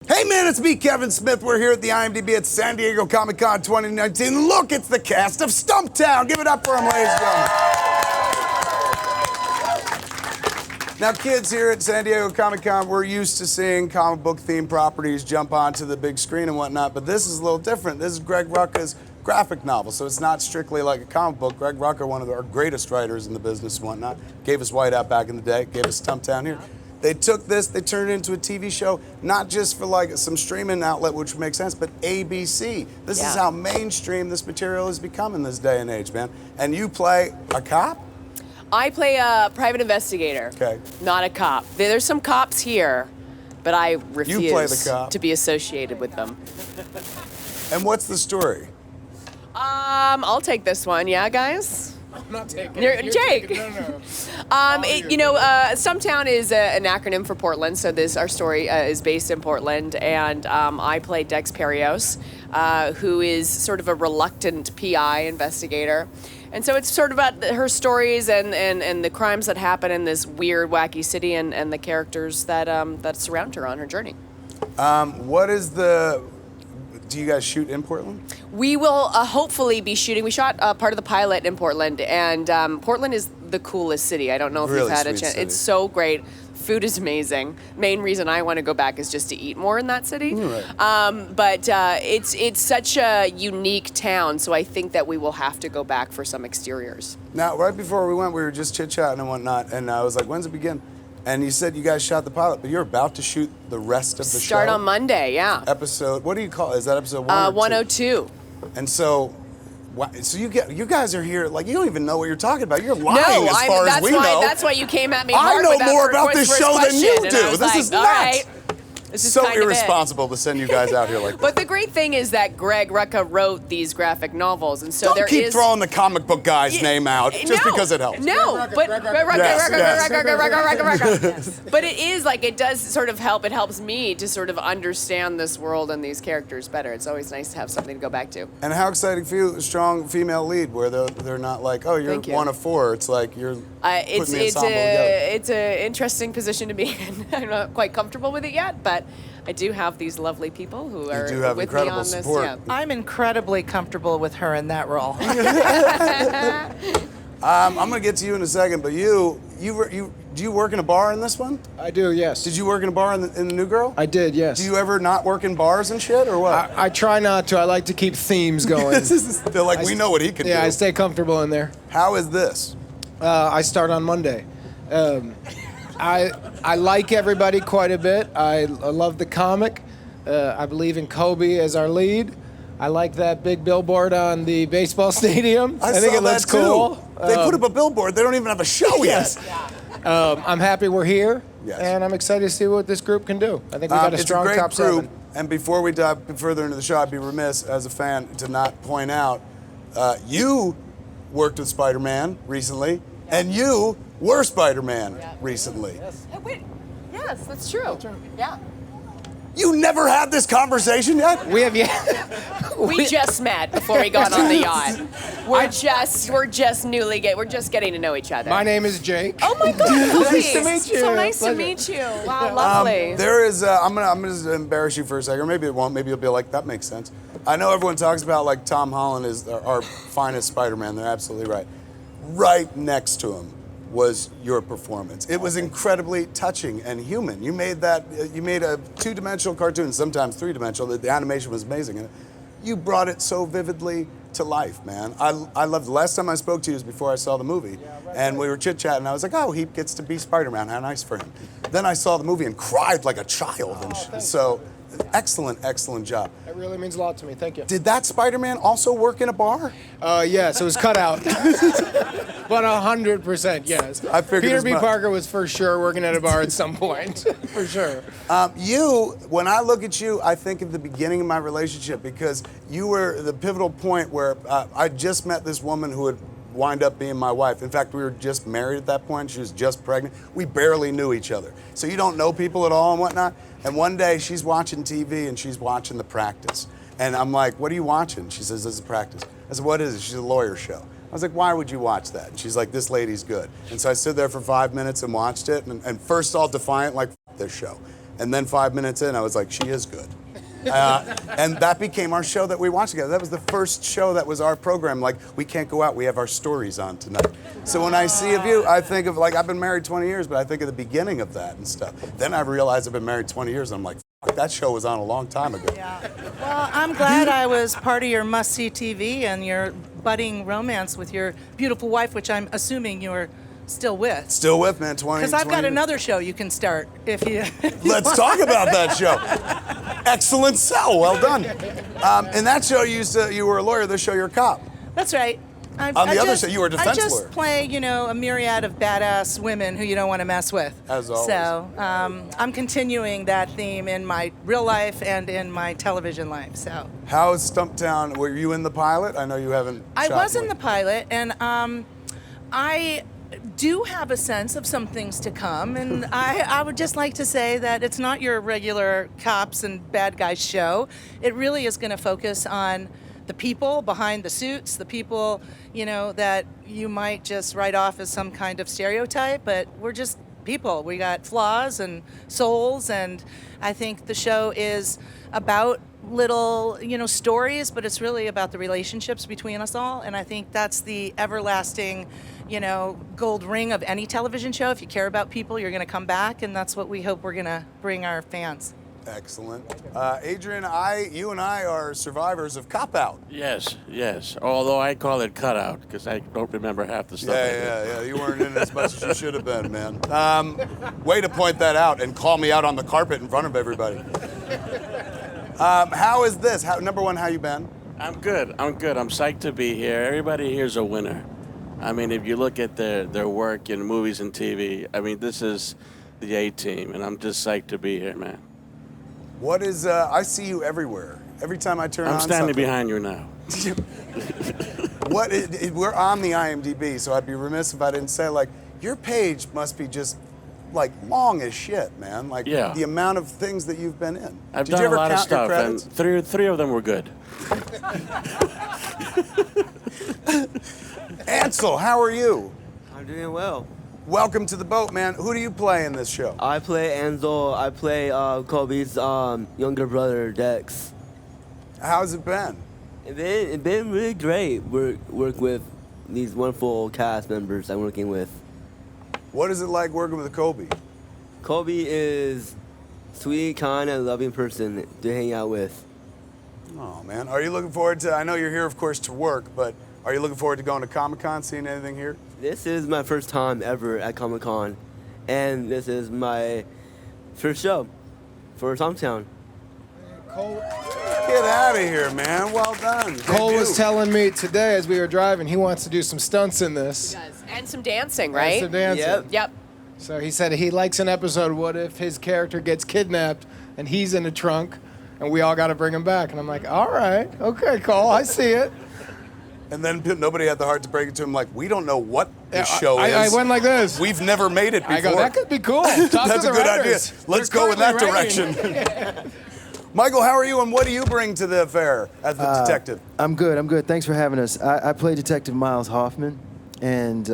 Hey man, it's me, Kevin Smith. We're here at the IMDb at San Diego Comic-Con 2019. Look, it's the cast of Stumptown. Give it up for them, ladies and gentlemen. Now, kids here at San Diego Comic-Con, we're used to seeing comic book themed properties jump onto the big screen and whatnot, but this is a little different. This is Greg Rucka's graphic novel, so it's not strictly like a comic book. Greg Rucka, one of our greatest writers in the business and whatnot, gave us Whiteout back in the day, gave us Stumptown here. They took this, they turned it into a TV show, not just for like some streaming outlet, which makes sense, but ABC. This is how mainstream this material has become in this day and age, man. And you play a cop? I play a private investigator. Okay. Not a cop. There's some cops here, but I refuse You play the cop. to be associated with them. And what's the story? I'll take this one, yeah, guys? I'm not taking You're it. Jake. No. Stumptown is an acronym for Portland, so our story is based in Portland, and I play Dex Perios, who is sort of a reluctant PI investigator. And so it's sort of about her stories and the crimes that happen in this weird, wacky city and the characters that surround her on her journey. Do you guys shoot in Portland? We will hopefully be shooting. We shot part of the pilot in Portland, and Portland is the coolest city. I don't know if Really you've had a sweet chance. city. It's so great. Food is amazing. Main reason I want to go back is just to eat more in that city. Right. But it's such a unique town, so I think that we will have to go back for some exteriors. Now, right before we went, we were just chit-chatting and whatnot, and I was like, when's it begin? And you said you guys shot the pilot, but you're about to shoot the rest of the show? Start on Monday, yeah. Episode, what do you call it? Is that episode 1 or 2? 102. And so you guys are here, like, you don't even know what you're talking about. You're lying as far as we know. That's why you came at me I hard know with that more about first this show than question, you and do. I was This like, is all nuts. right. This is So kind of it. irresponsible to send you guys out here like that. But the great thing is that Greg Rucka wrote these graphic novels, and so Don't there keep is. throwing the comic book guy's name out just because it helps. No, but Yes, yes. Rucka. But it is like it does sort of help. It helps me to sort of understand this world and these characters better. It's always nice to have something to go back to. And how exciting for you, a strong female lead, where they're not like, oh, you're Thank you. one of 4. It's like you're putting the ensemble together. It's an interesting position to be in. I'm not quite comfortable with it yet, but I do have these lovely people who are do have with me incredible on this. support. Yeah. I'm incredibly comfortable with her in that role. I'm gonna get to you in a second, but do you work in a bar in this one? I do, yes. Did you work in a bar in the New Girl? I did, yes. Do you ever not work in bars and shit, or what? I try not to. I like to keep themes going. They're like, we know what he can do. Yeah, I stay comfortable in there. How is this? I start on Monday. I like everybody quite a bit. I love the comic. I believe in Cobie as our lead. I like that big billboard on the baseball stadium. I think saw it looks that too. cool. They put up a billboard. They don't even have a show yet. I'm happy we're here, Yes. and I'm excited to see what this group can do. I think we got a strong it's a great top crew. 7. And before we dive further into the show, I'd be remiss as a fan to not point out you worked with Spider-Man recently, and you were Spider-Man recently. Wait, yes, that's true. Yeah. You never had this conversation yet? We have We just met before we got on the yacht. We're just getting to know each other. My name is Jake. Oh my God! Nice to meet you. So nice to Pleasure. meet you. Wow, lovely. There is. I'm gonna just embarrass you for a second, or maybe it won't. Maybe you'll be like, that makes sense. I know everyone talks about like Tom Holland is our finest Spider-Man. They're absolutely right. Right next to him was your performance. It was incredibly touching and human. You made that. You made a 2-dimensional cartoon, sometimes 3-dimensional. The animation was amazing, and you brought it so vividly to life, man. I loved. The last time I spoke to you was before I saw the movie, and we were chit-chatting. I was like, oh, he gets to be Spider-Man. How nice for him. Then I saw the movie and cried like a child. So, excellent job. That really means a lot to me. Thank you. Did that Spider-Man also work in a bar? Yes, it was cut out. But 100%, yes. I figured Peter as B. much. Parker was for sure working at a bar at some point, for sure. When I look at you, I think of the beginning of my relationship because you were the pivotal point where I just met this woman who would wind up being my wife. In fact, we were just married at that point. She was just pregnant. We barely knew each other. So you don't know people at all and whatnot. And one day she's watching TV and she's watching The Practice. And I'm like, what are you watching? She says, this is Practice. I said, what is it? She's a lawyer show. I was like, why would you watch that? And she's like, this lady's good. And so I stood there for 5 minutes and watched it. And first all defiant, like, F this show. And then 5 minutes in, I was like, she is good. And that became our show that we watched together. That was the first show that was our program. Like, we can't go out, we have our stories on tonight. So when I see of you, I think of, like, I've been married 20 years, but I think of the beginning of that and stuff. Then I realized I've been married 20 years, and I'm like, fuck, that show was on a long time ago. Yeah. Well, I'm glad I was part of your must-see TV and your budding romance with your beautiful wife, which I'm assuming you're still with. Still with, man, 20 Because I've got 20 another show you can start if you. Let's talk about that show. Excellent sell, well done. In that show, you were a lawyer. This show, you're a cop. That's right. On the other show, you were a defense I just lawyer. play, a myriad of badass women who you don't want to mess with. As always. So I'm continuing that theme in my real life and in my television life. So. How is Stumptown? Were you in the pilot? I know you haven't. I shot was in much. the pilot, and I do have a sense of some things to come, and I would just like to say that it's not your regular cops and bad guys show. It really is going to focus on the people behind the suits, the people, that you might just write off as some kind of stereotype, but we're just people. We got flaws and souls, and I think the show is about little, stories, but it's really about the relationships between us all, and I think that's the everlasting, gold ring of any television show. If you care about people, you're going to come back, and that's what we hope we're going to bring our fans. Excellent. Adrian, you and I are survivors of Cop Out. Yes. Although I call it cutout because I don't remember half the stuff. Yeah. You weren't in as much as you should have been, man. Way to point that out and call me out on the carpet in front of everybody. How is this? Number one, how you been? I'm good. I'm psyched to be here. Everybody here's a winner. I mean, if you look at their work in movies and TV, I mean, this is the A-team, and I'm just psyched to be here, man. What is, I see you everywhere. Every time I turn on I'm standing something. behind you now. We're on the IMDb, so I'd be remiss if I didn't say, like, your page must be just, like, long as shit, man. Like, Yeah. the amount of things that you've been in. I've Did done you ever a lot of count your stuff, and credits? three of them were good. Ansel, how are you? I'm doing well. Welcome to the boat, man. Who do you play in this show? I play Ansel. I play Cobie's younger brother, Dex. How's it been? It's been really great. Work with these wonderful cast members I'm working with. What is it like working with Cobie? Cobie is sweet, kind, and loving person to hang out with. Oh, man. Are you looking forward to, I know you're here, of course, to work, but are you looking forward to going to Comic-Con, seeing anything here? This is my first time ever at Comic-Con, and this is my first show for Stumptown. Get out of here, man. Well done. Cole was Debut. telling me today as we were driving, he wants to do some stunts in this. And some dancing, right? Some dancing. Yep. Yep. So he said he likes an episode, what if his character gets kidnapped and he's in a trunk and we all got to bring him back? And I'm like, all right, okay, Cole, I see it. And then nobody had the heart to break it to him, like, we don't know what this show I is. went like this. We've never made it before. I go, that could be cool. Talk That's to a the good idea. writers. Let's They're go in that currently direction. Michael, how are you, and what do you bring to the affair as the detective? I'm good. Thanks for having us. I play Detective Miles Hoffman, and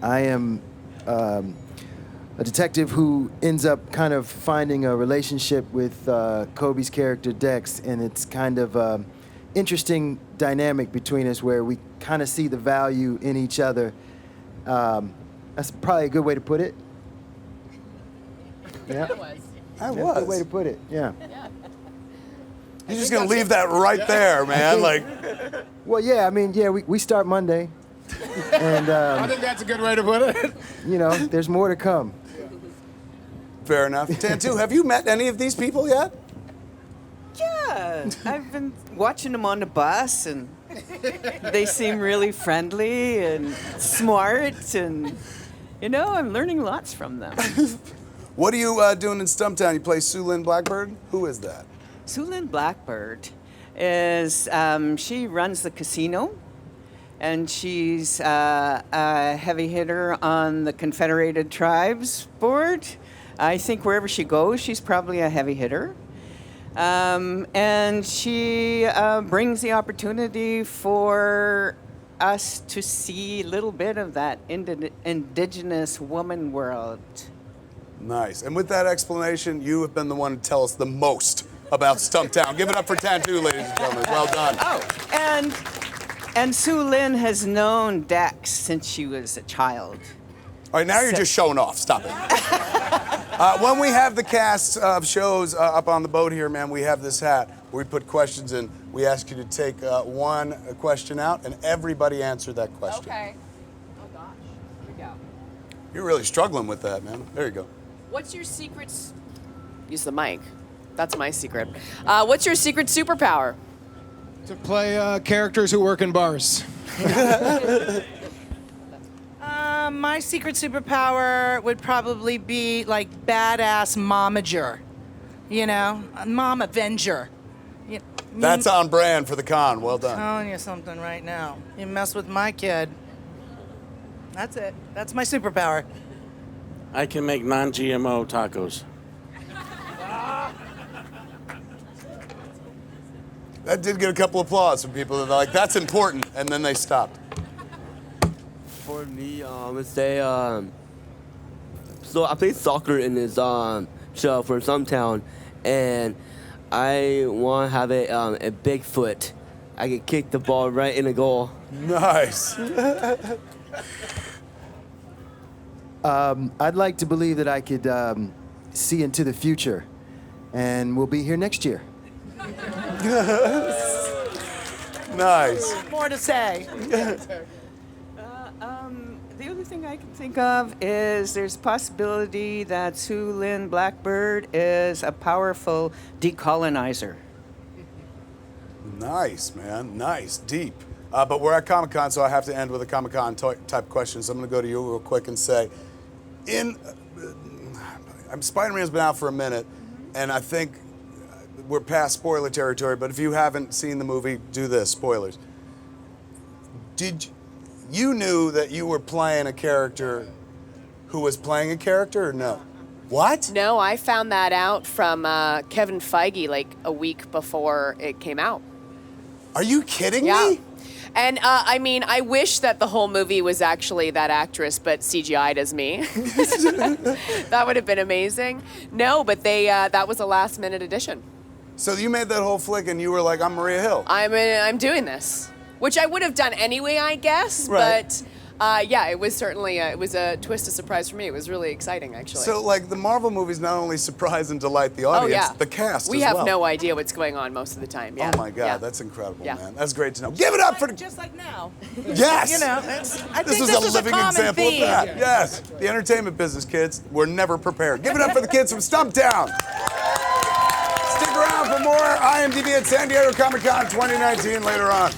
I am a detective who ends up kind of finding a relationship with Cobie's character Dex, and it's kind of interesting dynamic between us where we kind of see the value in each other. That's probably a good way to put it. Yeah, That was. That that's a good way to was. put it. Yeah. You're just going to leave that right there, man. Like, Well, yeah. I mean, yeah. We start Monday, and I think that's a good way to put it. there's more to come. fair enough. Tantu, have you met any of these people yet? Yeah, I've been watching them on the bus, and they seem really friendly and smart, and I'm learning lots from them. What are you doing in Stumptown? You play Sue Lynn Blackbird? Who is that? Sue Lynn Blackbird is she runs the casino, and she's a heavy hitter on the Confederated Tribes board. I think wherever she goes, she's probably a heavy hitter. And she brings the opportunity for us to see a little bit of that Indigenous woman world. Nice. And with that explanation, you have been the one to tell us the most about Stumptown. Give it up for Tattoo, ladies and gentlemen. Well done. Oh, and Sue Lynn has known Dex since she was a child. All right, now you're just showing off. Stop it. When we have the cast of shows up on the boat here, man, we have this hat where we put questions in. We ask you to take one question out, and everybody answer that question. Okay. Oh gosh. Here we go. You're really struggling with that, man. There you go. What's your secret? Use the mic. That's my secret. What's your secret superpower? To play characters who work in bars. My secret superpower would probably be like badass momager. You know, a mom avenger. That's on brand for the con. Well done. Telling you something right now. You mess with my kid. That's it. That's my superpower. I can make non-GMO tacos. That did get a couple applause from people that are like, that's important, and then they stopped. For me, I would say, so I played soccer in this show for Stumptown, and I want to have a big foot. I could kick the ball right in the goal. Nice. I'd like to believe that I could see into the future, and we'll be here next year. Nice. More to say. The other thing I can think of is there's a possibility that Sue Lynn Blackbird is a powerful decolonizer. Nice, man. Nice. Deep. But we're at Comic-Con, so I have to end with a Comic-Con type question. So I'm going to go to you real quick and say, Spider-Man's been out for a minute, and I think we're past spoiler territory, but if you haven't seen the movie, do this, spoilers. You knew that you were playing a character who was playing a character, or no? What? No, I found that out from Kevin Feige like a week before it came out. Are you kidding Yeah. me? And I mean, I wish that the whole movie was actually that actress, but CGI'd as me. That would have been amazing. No, but that was a last-minute addition. So you made that whole flick and you were like, I'm Maria Hill. I'm doing this, which I would have done anyway, I guess. Right. But yeah, it was certainly it was a twist of surprise for me. It was really exciting, actually. So like the Marvel movies not only surprise and delight the audience, yeah. the cast we as have well. no idea what's going on most of the time. Yeah. Oh my God, Yeah. that's incredible, Yeah. man. That's great to know. Give it up for the... Just like now. Yes! You know, I This think is a this living common example theme. of that. Yes. The entertainment business, kids. We're never prepared. Give it up for the kids from Stumptown. Stick around for more IMDb at San Diego Comic-Con 2019 later on.